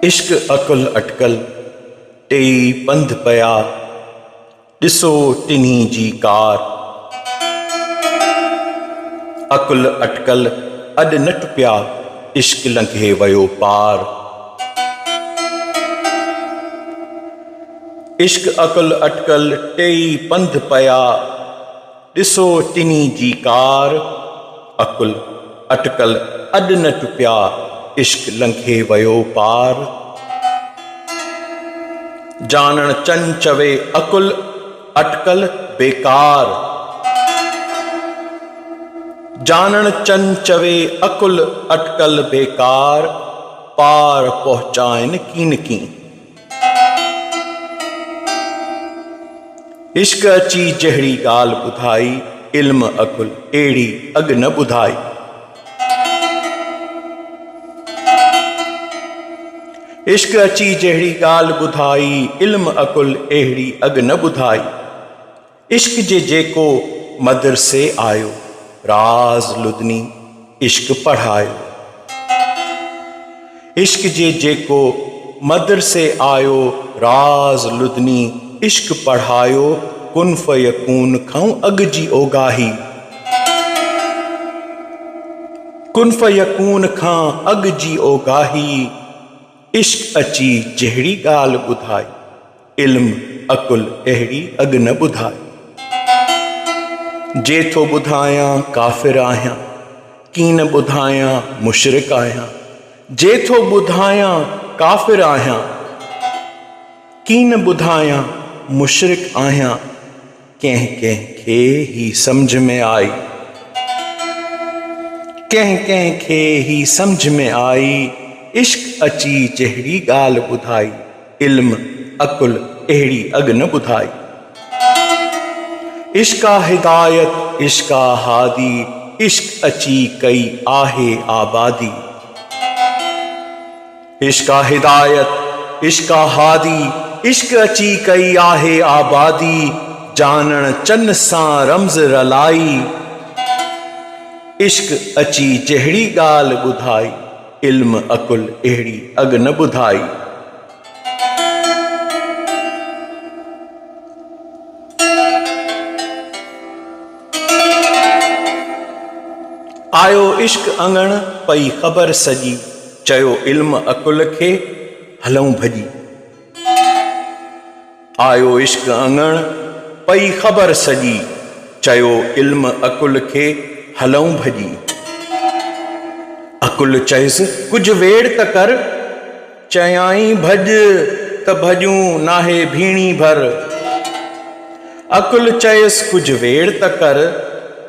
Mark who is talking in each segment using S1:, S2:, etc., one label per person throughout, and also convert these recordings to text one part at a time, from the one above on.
S1: इश्क अकुल अटकल टेई पंध पया, ॾिसो टिन्ही जी कार। अकुल अटकल अॾ न टुपिया, इश्क लंघे वयो पार। इश्क अकुल अटकल टेई पंध पया, ॾिसो टिन्ही जी कार। अकुल अटकल अॾ न टुपिया, इश्क लंघे वयो पार। जानण चन चवे अकुल अटकल बेकार। जानण चन चवे अकुल अटकल बेकार, पार पहुचाइन कीन की। इश्क अची जहिड़ी ॻाल्हि ॿुधाई, इल्म अकुल अहिड़ी अॻ न ॿुधाई। इश्क अची जहिड़ी ॻाल्हि ॿुधाई, इल्म अकुल अहिड़ी अॻ न ॿुधाई। इश्क जे जेको मदरसे आयो, राज़ लुदनी इश्क पढ़ायो। इश्क जे जेको मदरसे आयो, राज़ लुदनी इश्क पढ़ायो। कुन फयकून खां अॻ जी ओगाही, कुन फयकून खां अॻ जी ओगाही। इश्क अची जहिड़ी ॻाल्हि ॿुधाई, इल्म अकुल अहिड़ी अॻ न ॿुधाई। जेथो ॿुधायां काफ़िर आहियां, कीन ॿुधायां मुशरिक आहियां। जेथो ॿुधायां काफ़िर आहियां, कीन ॿुधायां मुशरिक आहियां। कंहिं कंहिंखे ही सम्झ में आई, कंहिं कंहिंखे ही सम्झ में आई। इश्क अची जहिड़ी ॻाल्हि ॿुधाई, इल्म अकुल अहिड़ी अॻ न ॿुधाई। इश्का हिदायत इश्का हादी, इश्क अची कई आहे आबादी। इश्का हिदायत इश्का हादी, इश्क अची कई आहे आबादी। जानण चन सां रमज़ रलाई, इश्क अची जहिड़ी ॻाल्हि ॿुधाई, इल्म अकुल अहिड़ी अॻ न ॿुधाई। आयो इश्क अंगण पई ख़बर सॼी, चयो इल्म अकुल खे हलऊं भॼी। आयो इश्क अंगण पई ख़बर सॼी, चयो इल्म अकुल खे हलऊं भॼी। अकुल चयुसि कुझु वेड़ त कर, चयाईं भॼ त भॼूं नाहे भीणी भर। अकुल चयुसि कुझु वेड़ त कर,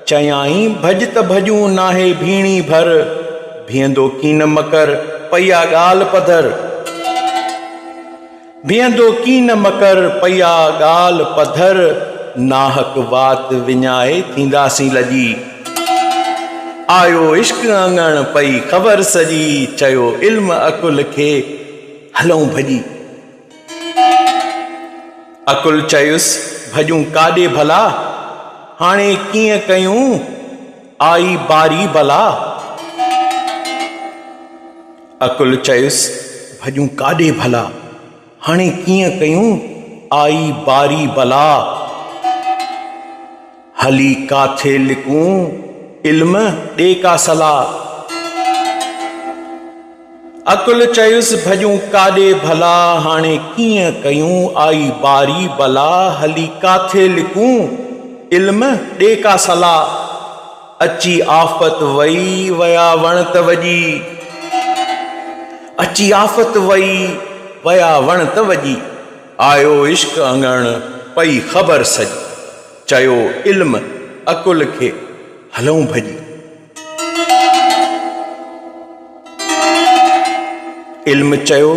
S1: चयाईं भॼ त भॼूं नाहे भीणी भर। बीहंदो कीन मकर पया ॻाल्हि पधर, बीहंदो कीन मकर पया ॻाल्हि पधर। नाहक वात विञाए थींदासीं लॼी, आयो इश्क अंगण पई ख़बर सॼी। चयो इल्म अकुल खे हलऊं भॼी। अकुल चयुसि भॼूं काॾे भला, हाणे कीअं कयूं आई बारी भला। अकुल चयुसि भॼूं काॾे भला, हाणे कीअं कयूं आई बारी भला। हली काथे लिकूं इल्म ॾे का सलाह। अकुल चयुसि भॼूं काॾे भला, हाणे कीअं कयूं आई बारी भला। हली काथे लिकूं इल्म ॾे का सलाह। अची आफ़त वई वया वण त वॼी, अची आफ़त वई वया वण त वॼी। आयो इश्क अंगण पई ख़बर सॼी, चयो इल्म अकुल खे हलऊं भॼी। इल्म चयो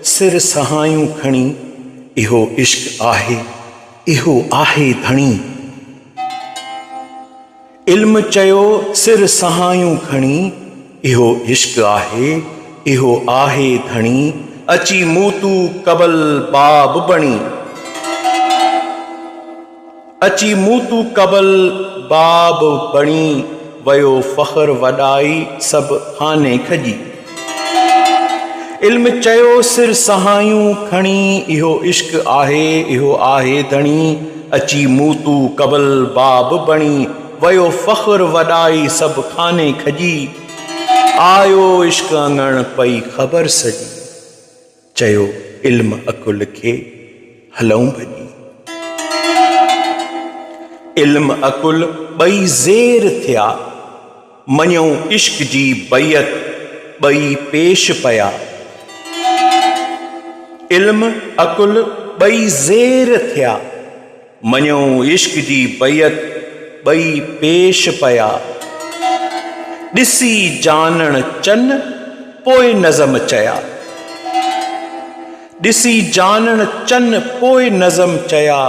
S1: सिर सहायूं खणी, इहो इश्क आहे इहो आहे धणी। इल्म चयो सिर सहायूं खणी, इहो इश्क आहे इहो आहे धणी। अची मूतू कबल बाब बणी, अची मूतू कबल बाब बणी। वयो फ़ख्र वॾाई सभु खाने खजी। इल्म चयो सिर सहायूं खणी, इहो इश्क आहे धणी। अची मूतू कबल बाब बणी, वयो फ़ख्र वॾाई सभु खाने खजी। आयो इश्क अंगण पई ख़बर सजी, चयो इल्म अकुल खे हलऊं भॼी। इल्म अकुल ॿई ज़ेर थिया, मञऊं इश्क जी बैयत ॿई पेश पया। इल्म अकुल ॿई ज़ेर थिया, मञऊं इश्क जी बैयत ॿई पेश पया। ॾिसी जानण चन पोइ नज़म चया, ॾिसी जानण चन पोइ नज़म चया।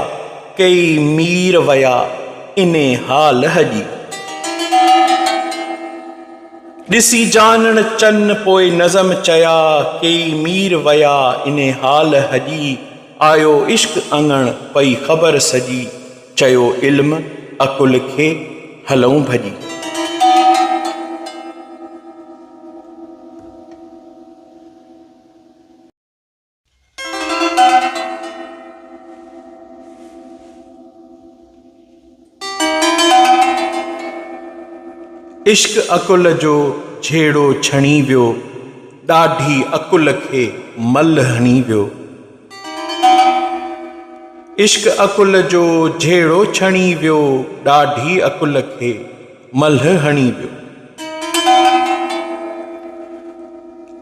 S1: कई मीर वया इने हाल हजी, ॾिसी जानण चन पोइ नज़म चया। कई मीर वया इने हाल हजी। आयो इश्क अंगण पई ख़बर सजी, चयो इल्म अकुल खे हलऊं भॼी। इश्क अकुल जो झेड़ो छणी वियो, ॾाढी अकुल खे मल हणी वियो। इश्क अकुल जो झेड़ो छणी वियो, ॾाढी अकुल खे मल हणी वियो।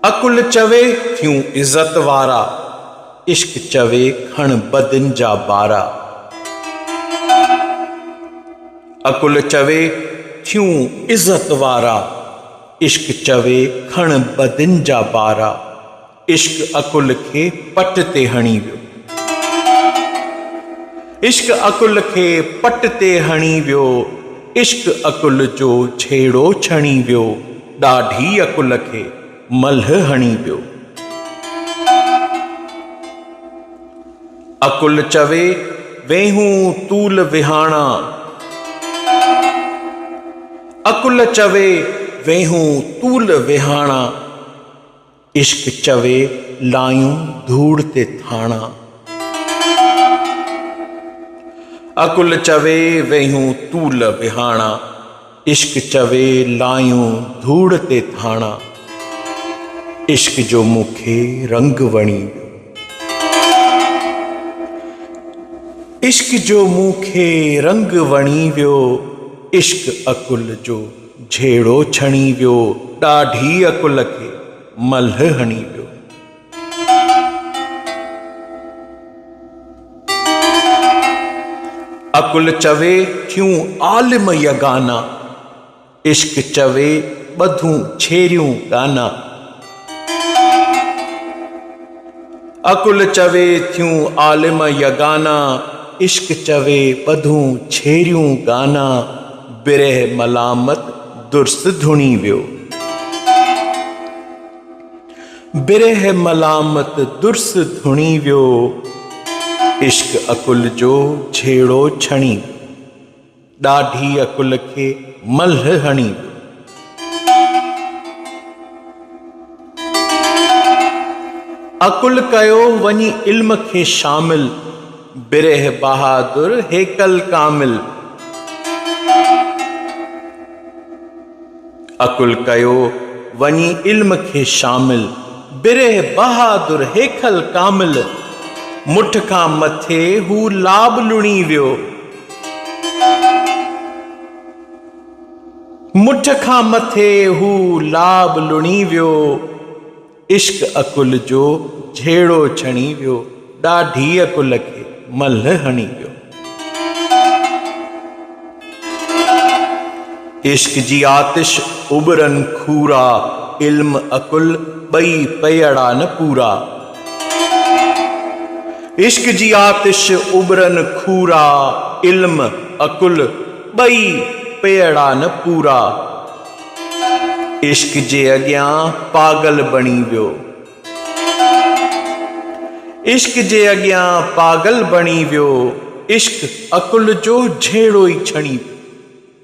S1: अकुल चवे थियूं इज़त वारा, इश्क चवे खण बदिन जा बारा। अकुल चवे थियूं इज़त वारा, इश्क चवे खण बदिन जा बारा। इश्क अकुल खे पट ते हणी वियो, इश्क अकुल खे पट ते हणी वियो। इश्क अकुल जो झेड़ो छणी वियो, ॾाढी अकुल खे मल हणी वियो। अकुल चवे वेहूं तूल विहाणा, अकुल चवे वेहूं तूल विहाणा। इश्क चवे लायूं धूड़ ते थाणा। अकुल चवे वेहूं तूल विहाणा, इश्क चवे लायूं धूड़ ते थाणा। इश्क जो मूंखे रंग वणी वियो, इश्क जो मूंखे रंग वणी वियो। इश्क अकुल जो झेड़ो छणी वियो, ॾाढी अकुल खे मल हणी वियो। अकुल चवे थियूं आलिम यगाना, इश्क चवे ॿधूं छेरियूं गाना। अकुल चवे थियूं आलिम यगाना, इश्क चवे ॿधूं छेरियूं गाना। बिरह मलामत दुरुस्त धुणी वियो, बिरह मलामत दुरुस्त धुणी वियो। इश्क अकुल जो झेड़ो छणी, ॾाढी अकुल खे मल हणी वियो। अकुल कयो वञी इल्म खे शामिल, बिरह बहादुर हेकल कामिल। अकुल कयो वञी इल्म खे शामिल, बिरह बहादुर हेकल कामिल। मुठ खां मथे हू लाभ लुणी वियो, मुठ खां मथे हू लाभ लुणी वियो। इश्क अकुल जो झेड़ो छणी वियो, ॾाढी अकुल खे मल हणी वियो। इश्क जी आतिश उबरन खूरा, इल्म अकुल ॿई पयड़ा न पूरा। इश्क जी आतिश उबरन खूरा, इल्म अकुल ॿई पयड़ा न पूरा। इश्क जे अॻियां पागल बणी वियो, इश्क जे अॻियां पागल बणी वियो। इश्क अकुल जो झेड़ो ई छणी वियो,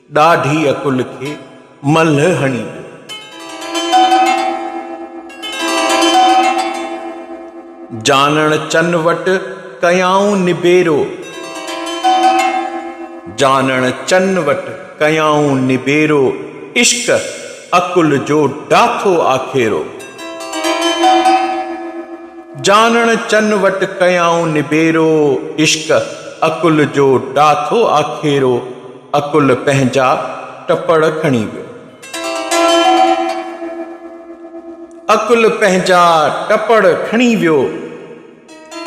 S1: ॾाढी अकुल खे मल हणी वियो। जानण चन वट कयाऊं निबेरो, जानण चन वट कयाऊं निबेरो, इश्क अकुल जो डाथो आखेरो। जानण चन वट कयाऊं निबेरो, इश्क अकुल जो डाथो आखेरो। अकुल पंहिंजा टपड़ खणी वियो, अकुल पंहिंजा टपड़ खणी वियो,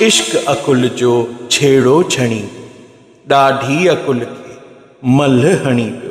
S1: इश्क अकुल जो छेड़ो छणी, ॾाढी अकुल खे मल हणी वियो।